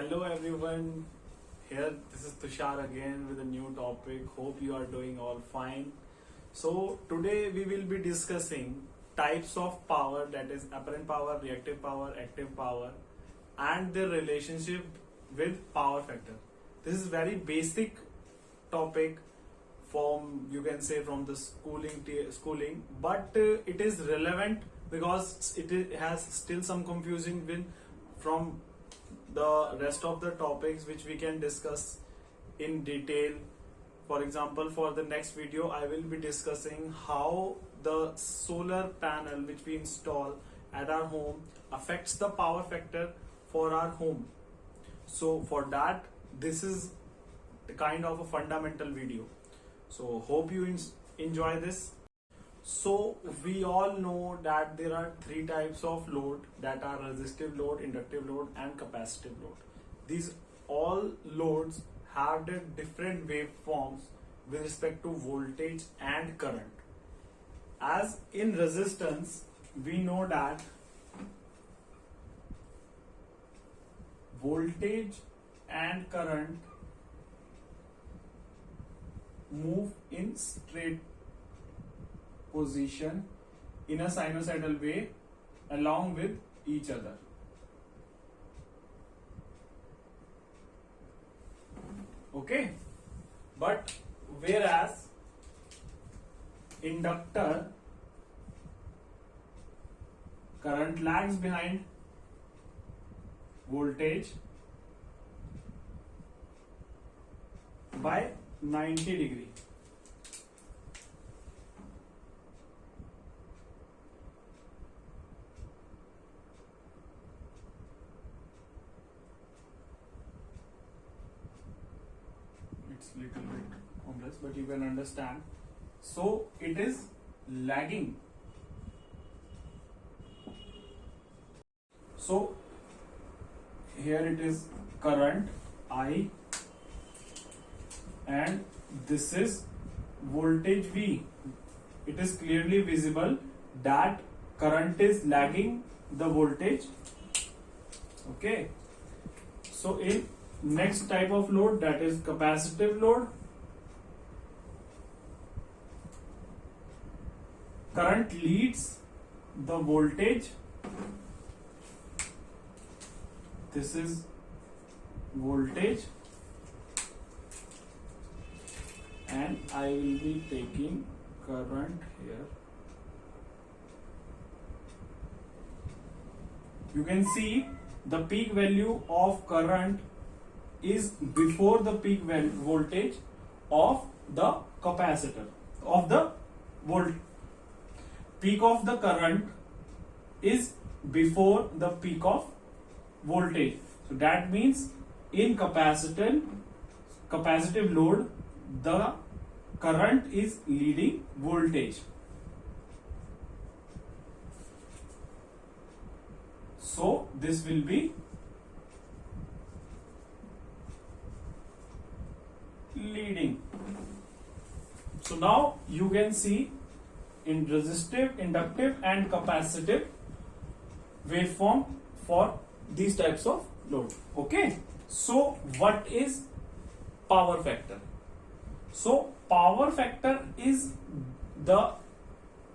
Hello everyone, here this is Tushar again with a new topic. Hope you are doing all fine. So today we will be discussing types of power, that is apparent power, reactive power, active power, and their relationship with power factor. This is very basic topic from, you can say, from the schooling, but it is relevant because has still some confusion from the rest of the topics which we can discuss in detail. For example, for the next video I will be discussing how the solar panel which we install at our home affects the power factor for our home. So for that, this is the kind of a fundamental video. So hope you enjoy this. So we all know that there are three types of load, that are resistive load, inductive load, and capacitive load. These all loads have the different waveforms with respect to voltage and current. As in resistance, we know that voltage and current move in straight position in a sinusoidal way along with each other. Okay, but whereas inductor, current lags behind voltage by 90 degree. Little bit complex, but you can understand. So it is lagging. So here it is current I, and this is voltage V. It is clearly visible that current is lagging the voltage. Okay, so in next type of load, that is capacitive load, current leads the voltage. This is voltage, and I will be taking current here. You can see the peak value of current is before the peak voltage of the capacitor, of the peak of the current is before the peak of voltage. So that means in capacitive load, the current is leading voltage. So this will be leading. So now you can see in resistive, inductive, and capacitive waveform for these types of load. Okay, so what is power factor? So power factor is the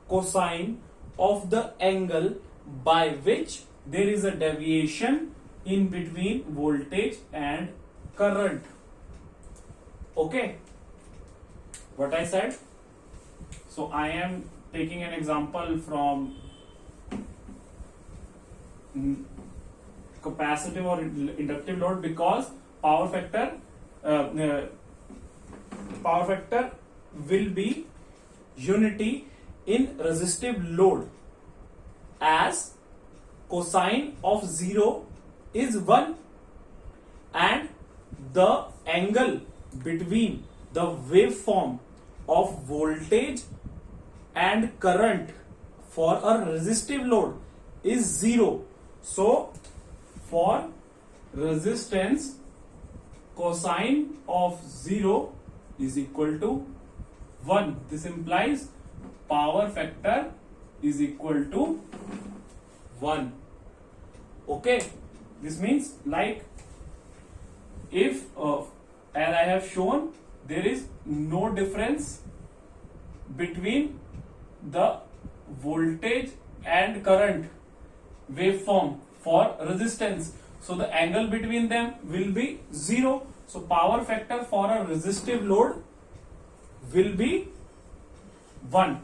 cosine of the angle by which there is a deviation in between voltage and current. Okay, what I said. So I am taking an example from capacitive or inductive load, because power factor will be unity in resistive load, as cosine of 0 is 1 and the angle between the waveform of voltage and current for a resistive load is 0. So for resistance, cosine of 0 is equal to 1. This implies power factor is equal to 1. Okay, this means like if as I have shown, there is no difference between the voltage and current waveform for resistance, so the angle between them will be 0. So power factor for a resistive load will be 1.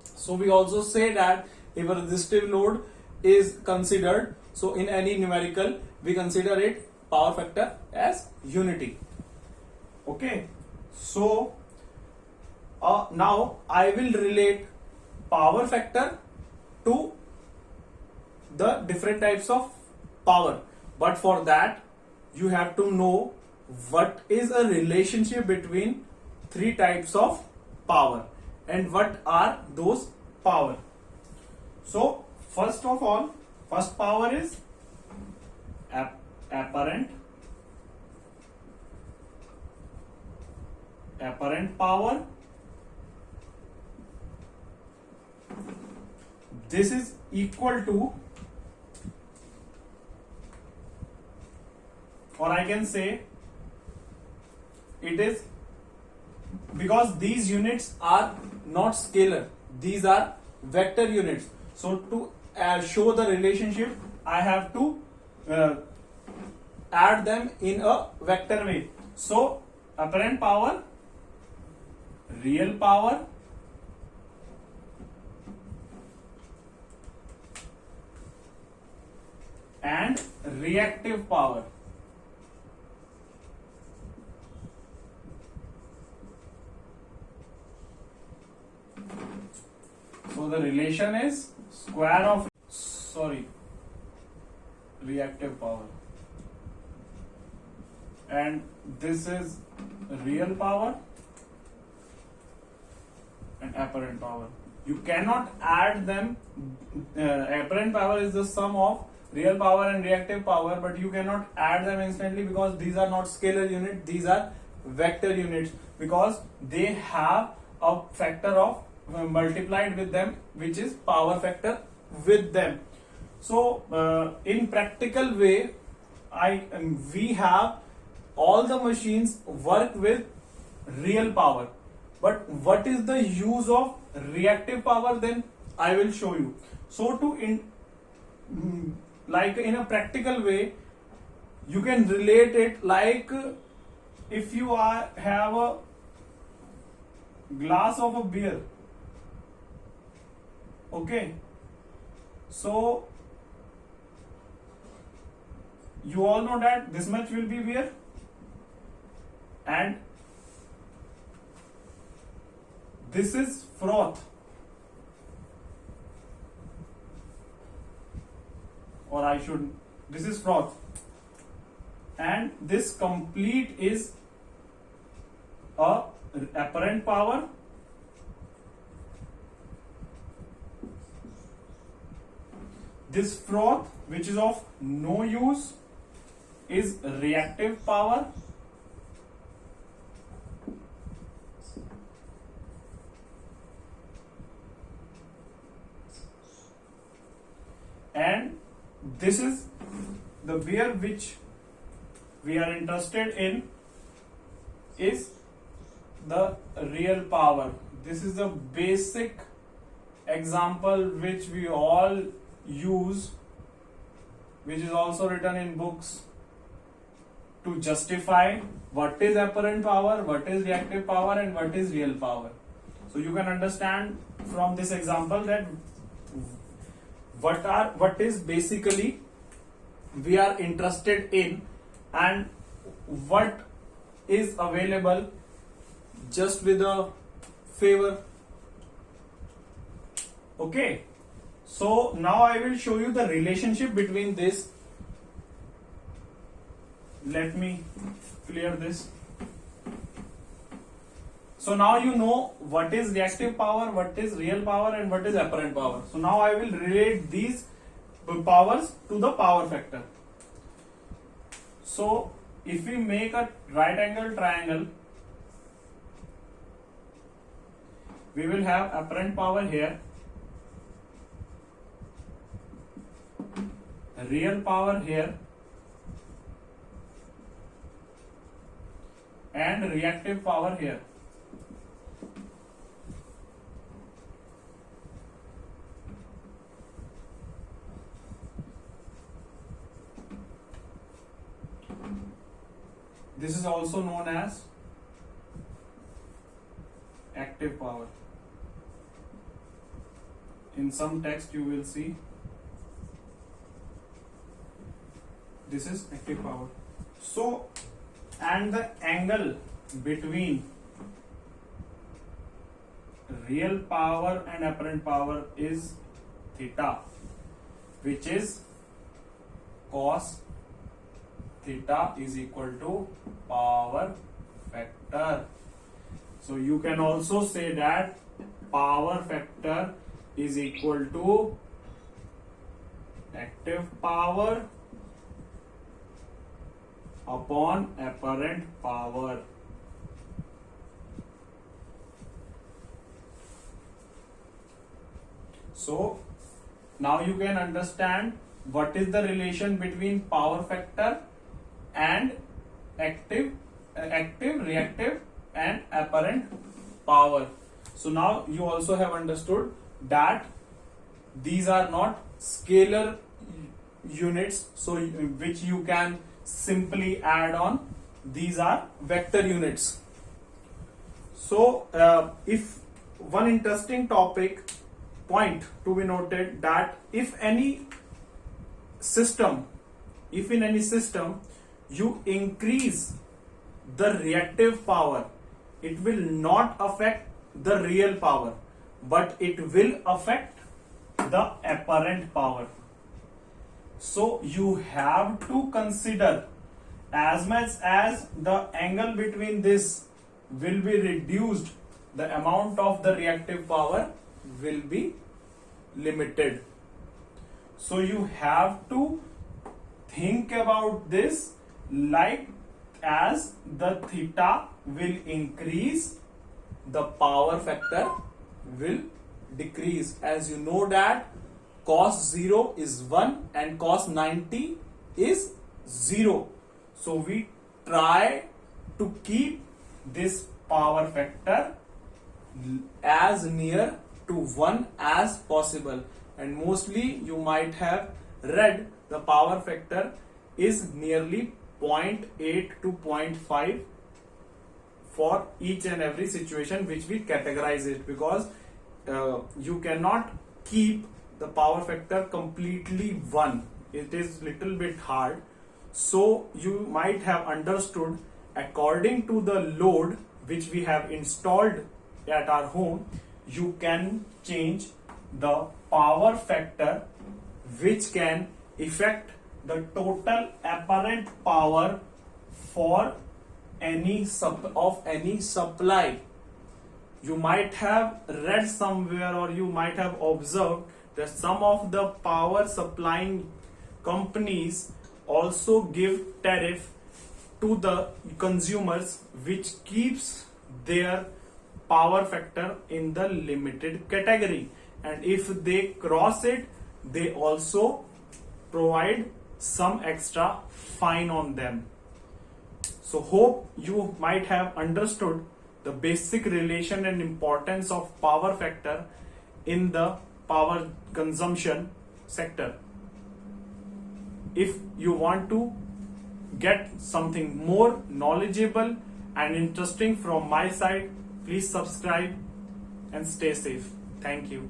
So we also say that if a resistive load is considered, so in any numerical we consider it power factor as unity. Okay, so now I will relate power factor to the different types of power, but for that you have to know what is a relationship between three types of power and what are those power. So first of all, first power is apparent power. This is equal to, or I can say it is, because these units are not scalar, these are vector units. So to show the relationship, I have to add them in a vector way. So apparent power, real power, and reactive power. So the relation is square of, reactive power, and this is real power and apparent power. You cannot add them. Apparent power is the sum of real power and reactive power, but you cannot add them instantly because these are not scalar units, these are vector units, because they have a factor of multiplied with them, which is power factor with them. So in practical way, we have all the machines work with real power, but what is the use of reactive power? Then I will show you. So to like in a practical way, you can relate it like if you have a glass of a beer. Okay, so you all know that this much will be beer and this is froth, or I should, this is froth, and this complete is a apparent power, this froth which is of no use is reactive power, and this is the beer which we are interested in is the real power. This is the basic example which we all use, which is also written in books to justify what is apparent power, what is reactive power, and what is real power. So you can understand from this example that what is basically we are interested in and what is available just with a favor. Okay, so now I will show you the relationship between this. Let me clear this. So now you know what is reactive power, what is real power, and what is apparent power. So now I will relate these powers to the power factor. So if we make a right angle triangle, we will have apparent power here, real power here, and reactive power here. This is also known as active power. In some text you will see this is active power. So, and the angle between real power and apparent power is theta, which is cos theta is equal to power factor. So you can also say that power factor is equal to active power upon apparent power. So now you can understand what is the relation between power factor and active, reactive and apparent power. So now you also have understood that these are not scalar units, so which you can simply add on. These are vector units. So if one interesting topic point to be noted, that if in any system you increase the reactive power, it will not affect the real power, but it will affect the apparent power. So you have to consider, as much as the angle between this will be reduced, the amount of the reactive power will be limited. So you have to think about this, like as the theta will increase, the power factor will decrease. As you know that cos 0 is 1 and cos 90 is 0. So we try to keep this power factor as near to 1 as possible, and mostly you might have read the power factor is nearly 0.8 to 0.5 for each and every situation which we categorize it, because you cannot keep the power factor completely 1. It is little bit hard. So you might have understood, according to the load which we have installed at our home, you can change the power factor which can affect the total apparent power for any supply. You might have read somewhere, or you might have observed that some of the power supplying companies also give tariff to the consumers, which keeps their power factor in the limited category, and if they cross it, they also provide some extra fine on them. So hope you might have understood the basic relation and importance of power factor in the power consumption sector. If you want to get something more knowledgeable and interesting from my side, please subscribe and stay safe. Thank you.